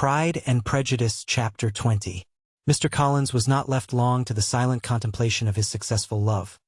Pride and Prejudice, Chapter 20. Mr. Collins was not left long to the silent contemplation of his successful love.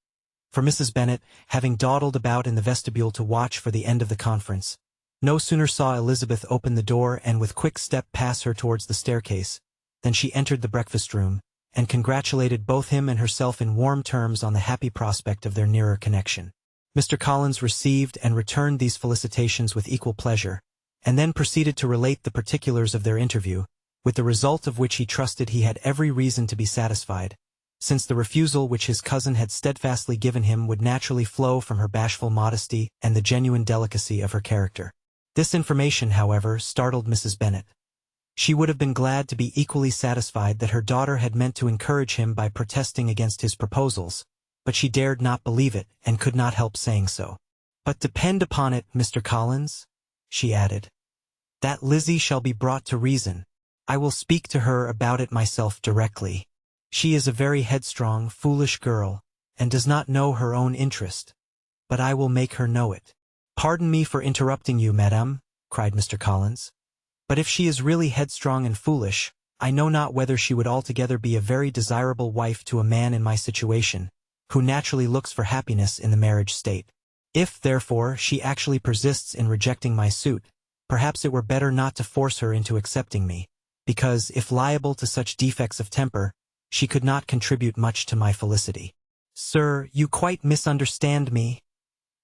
For Mrs. Bennet, having dawdled about in the vestibule to watch for the end of the conference, no sooner saw Elizabeth open the door and with quick step pass her towards the staircase, than she entered the breakfast-room, and congratulated both him and herself in warm terms on the happy prospect of their nearer connection. Mr. Collins received and returned these felicitations with equal pleasure, and then proceeded to relate the particulars of their interview, with the result of which he trusted he had every reason to be satisfied, since the refusal which his cousin had steadfastly given him would naturally flow from her bashful modesty and the genuine delicacy of her character. This information, however, startled Mrs. Bennet. She would have been glad to be equally satisfied that her daughter had meant to encourage him by protesting against his proposals, but she dared not believe it and could not help saying so. "But depend upon it, Mr. Collins," she added, "that Lizzie shall be brought to reason. I will speak to her about it myself directly. She is a very headstrong, foolish girl, and does not know her own interest. But I will make her know it." "Pardon me for interrupting you, madame," cried Mr. Collins. "But if she is really headstrong and foolish, I know not whether she would altogether be a very desirable wife to a man in my situation, who naturally looks for happiness in the marriage state. If, therefore, she actually persists in rejecting my suit, perhaps it were better not to force her into accepting me, because, if liable to such defects of temper, she could not contribute much to my felicity." "Sir, you quite misunderstand me,"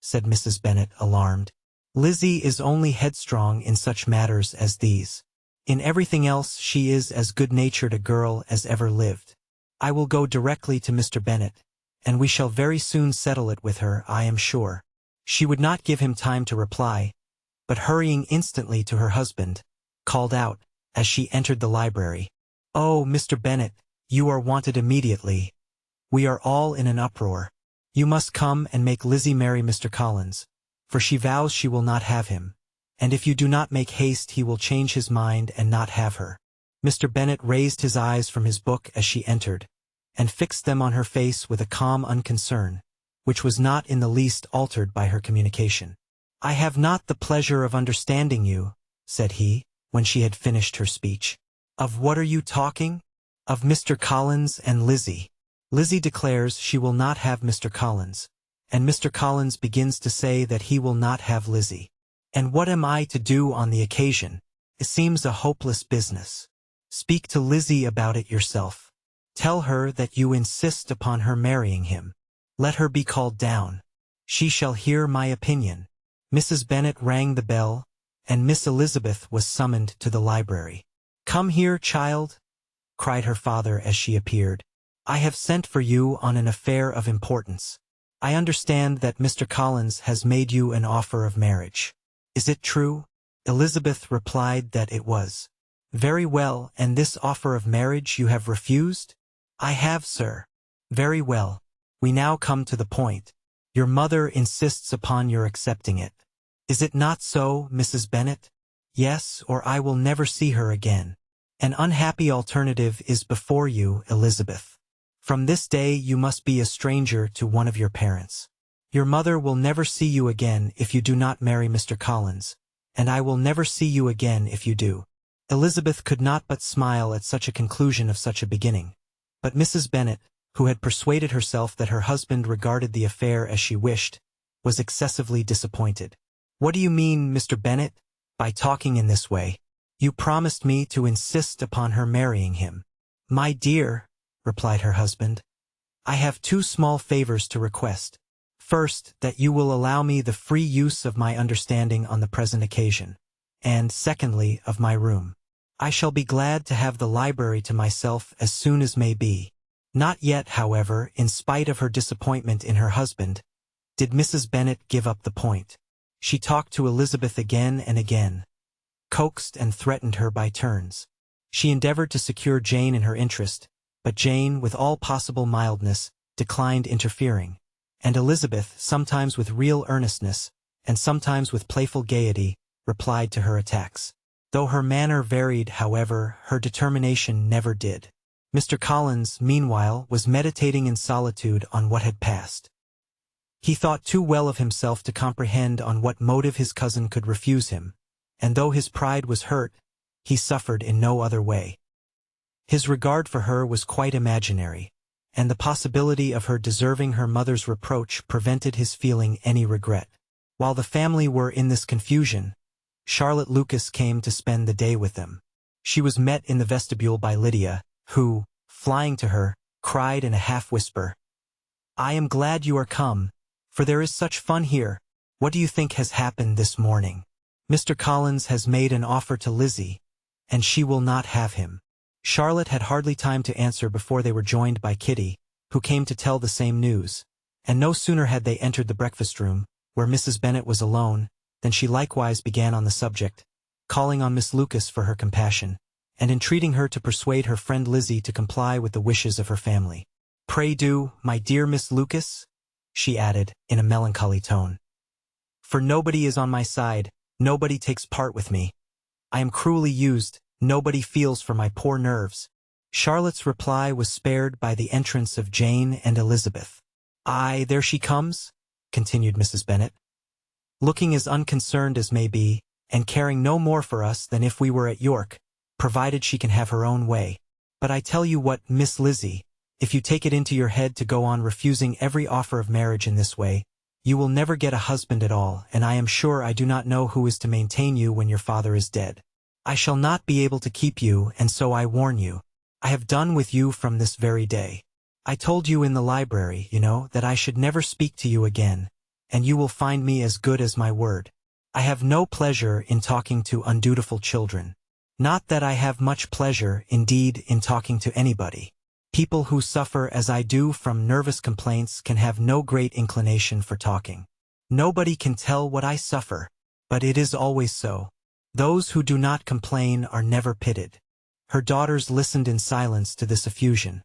said Mrs. Bennet, alarmed. "Lizzie is only headstrong in such matters as these. In everything else she is as good-natured a girl as ever lived. I will go directly to Mr. Bennet, and we shall very soon settle it with her, I am sure." She would not give him time to reply, but hurrying instantly to her husband, called out, as she entered the library, "Oh, Mr. Bennet, you are wanted immediately. We are all in an uproar. You must come and make Lizzie marry Mr. Collins, for she vows she will not have him, and if you do not make haste he will change his mind and not have her." Mr. Bennet raised his eyes from his book as she entered, and fixed them on her face with a calm unconcern, which was not in the least altered by her communication. "I have not the pleasure of understanding you," said he, when she had finished her speech. "Of what are you talking?" "Of Mr. Collins and Lizzie. Lizzie declares she will not have Mr. Collins, and Mr. Collins begins to say that he will not have Lizzie. And what am I to do on the occasion? It seems a hopeless business. Speak to Lizzie about it yourself. Tell her that you insist upon her marrying him. Let her be called down. She shall hear my opinion." Mrs. Bennet rang the bell, and Miss Elizabeth was summoned to the library. "Come here, child," cried her father as she appeared. "I have sent for you on an affair of importance. I understand that Mr. Collins has made you an offer of marriage. Is it true?" Elizabeth replied that it was. "Very well, and this offer of marriage you have refused?" "I have, sir." "Very well. We now come to the point. Your mother insists upon your accepting it. Is it not so, Mrs. Bennet?" "Yes, or I will never see her again. An unhappy alternative is before you, Elizabeth. From this day you must be a stranger to one of your parents. Your mother will never see you again if you do not marry Mr. Collins, and I will never see you again if you do." Elizabeth could not but smile at such a conclusion of such a beginning, but Mrs. Bennet, who had persuaded herself that her husband regarded the affair as she wished, was excessively disappointed. "What do you mean, Mr. Bennet, by talking in this way? You promised me to insist upon her marrying him." "My dear," replied her husband, "I have two small favors to request. First, that you will allow me the free use of my understanding on the present occasion, and, secondly, of my room. I shall be glad to have the library to myself as soon as may be." Not yet, however, in spite of her disappointment in her husband, did Mrs. Bennet give up the point. She talked to Elizabeth again and again, coaxed and threatened her by turns. She endeavored to secure Jane in her interest, but Jane, with all possible mildness, declined interfering, and Elizabeth, sometimes with real earnestness, and sometimes with playful gaiety, replied to her attacks. Though her manner varied, however, her determination never did. Mr. Collins, meanwhile, was meditating in solitude on what had passed. He thought too well of himself to comprehend on what motive his cousin could refuse him, and though his pride was hurt, he suffered in no other way. His regard for her was quite imaginary, and the possibility of her deserving her mother's reproach prevented his feeling any regret. While the family were in this confusion, Charlotte Lucas came to spend the day with them. She was met in the vestibule by Lydia, who, flying to her, cried in a half-whisper, "I am glad you are come, for there is such fun here. What do you think has happened this morning? Mr. Collins has made an offer to Lizzie, and she will not have him." Charlotte had hardly time to answer before they were joined by Kitty, who came to tell the same news, and no sooner had they entered the breakfast-room, where Mrs. Bennet was alone, than she likewise began on the subject, calling on Miss Lucas for her compassion, and entreating her to persuade her friend Lizzie to comply with the wishes of her family. "Pray do, my dear Miss Lucas," she added, in a melancholy tone. "For nobody is on my side, nobody takes part with me. I am cruelly used, nobody feels for my poor nerves." Charlotte's reply was spared by the entrance of Jane and Elizabeth. "Aye, there she comes," continued Mrs. Bennet, "looking as unconcerned as may be, and caring no more for us than if we were at York, provided she can have her own way. But I tell you what, Miss Lizzie, if you take it into your head to go on refusing every offer of marriage in this way, you will never get a husband at all, and I am sure I do not know who is to maintain you when your father is dead. I shall not be able to keep you, and so I warn you. I have done with you from this very day. I told you in the library, you know, that I should never speak to you again, and you will find me as good as my word. I have no pleasure in talking to undutiful children. Not that I have much pleasure, indeed, in talking to anybody. People who suffer as I do from nervous complaints can have no great inclination for talking. Nobody can tell what I suffer, but it is always so. Those who do not complain are never pitied." Her daughters listened in silence to this effusion,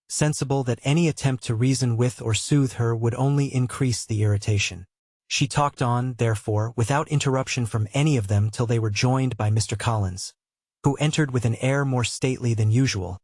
sensible that any attempt to reason with or soothe her would only increase the irritation. She talked on, therefore, without interruption from any of them till they were joined by Mr. Collins, who entered with an air more stately than usual,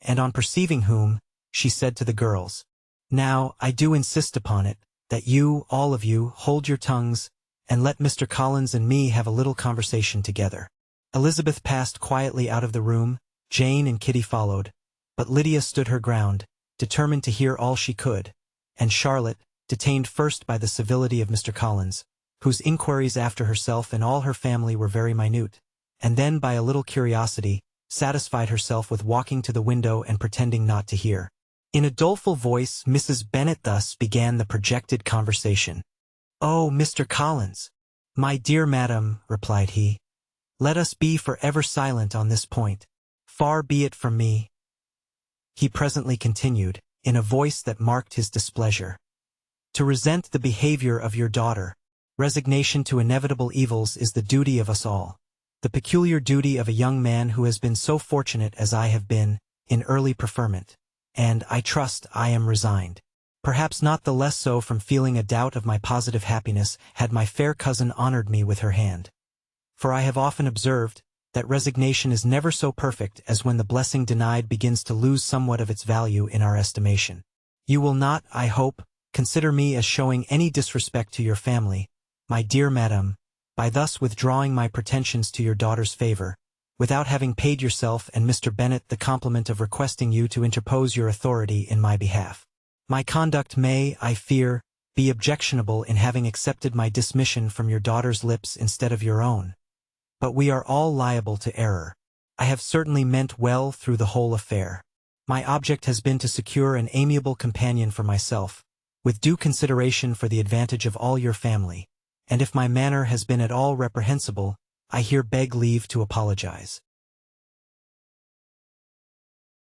and on perceiving whom, she said to the girls, "Now, I do insist upon it, that you, all of you, hold your tongues, and let Mr. Collins and me have a little conversation together." Elizabeth passed quietly out of the room, Jane and Kitty followed, but Lydia stood her ground, determined to hear all she could, and Charlotte, detained first by the civility of Mr. Collins, whose inquiries after herself and all her family were very minute, and then by a little curiosity, satisfied herself with walking to the window and pretending not to hear. In a doleful voice, Mrs. Bennet thus began the projected conversation. "Oh, Mr. Collins!" "My dear madam," replied he, "let us be forever silent on this point. Far be it from me," he presently continued, in a voice that marked his displeasure, "to resent the behavior of your daughter. Resignation to inevitable evils is the duty of us all, the peculiar duty of a young man who has been so fortunate as I have been, in early preferment, and, I trust, I am resigned. Perhaps not the less so from feeling a doubt of my positive happiness had my fair cousin honored me with her hand. For I have often observed that resignation is never so perfect as when the blessing denied begins to lose somewhat of its value in our estimation. You will not, I hope, consider me as showing any disrespect to your family, my dear madam, by thus withdrawing my pretensions to your daughter's favor, without having paid yourself and Mr. Bennet the compliment of requesting you to interpose your authority in my behalf. My conduct may, I fear, be objectionable in having accepted my dismission from your daughter's lips instead of your own. But we are all liable to error. I have certainly meant well through the whole affair. My object has been to secure an amiable companion for myself, with due consideration for the advantage of all your family, and if my manner has been at all reprehensible, I here beg leave to apologize.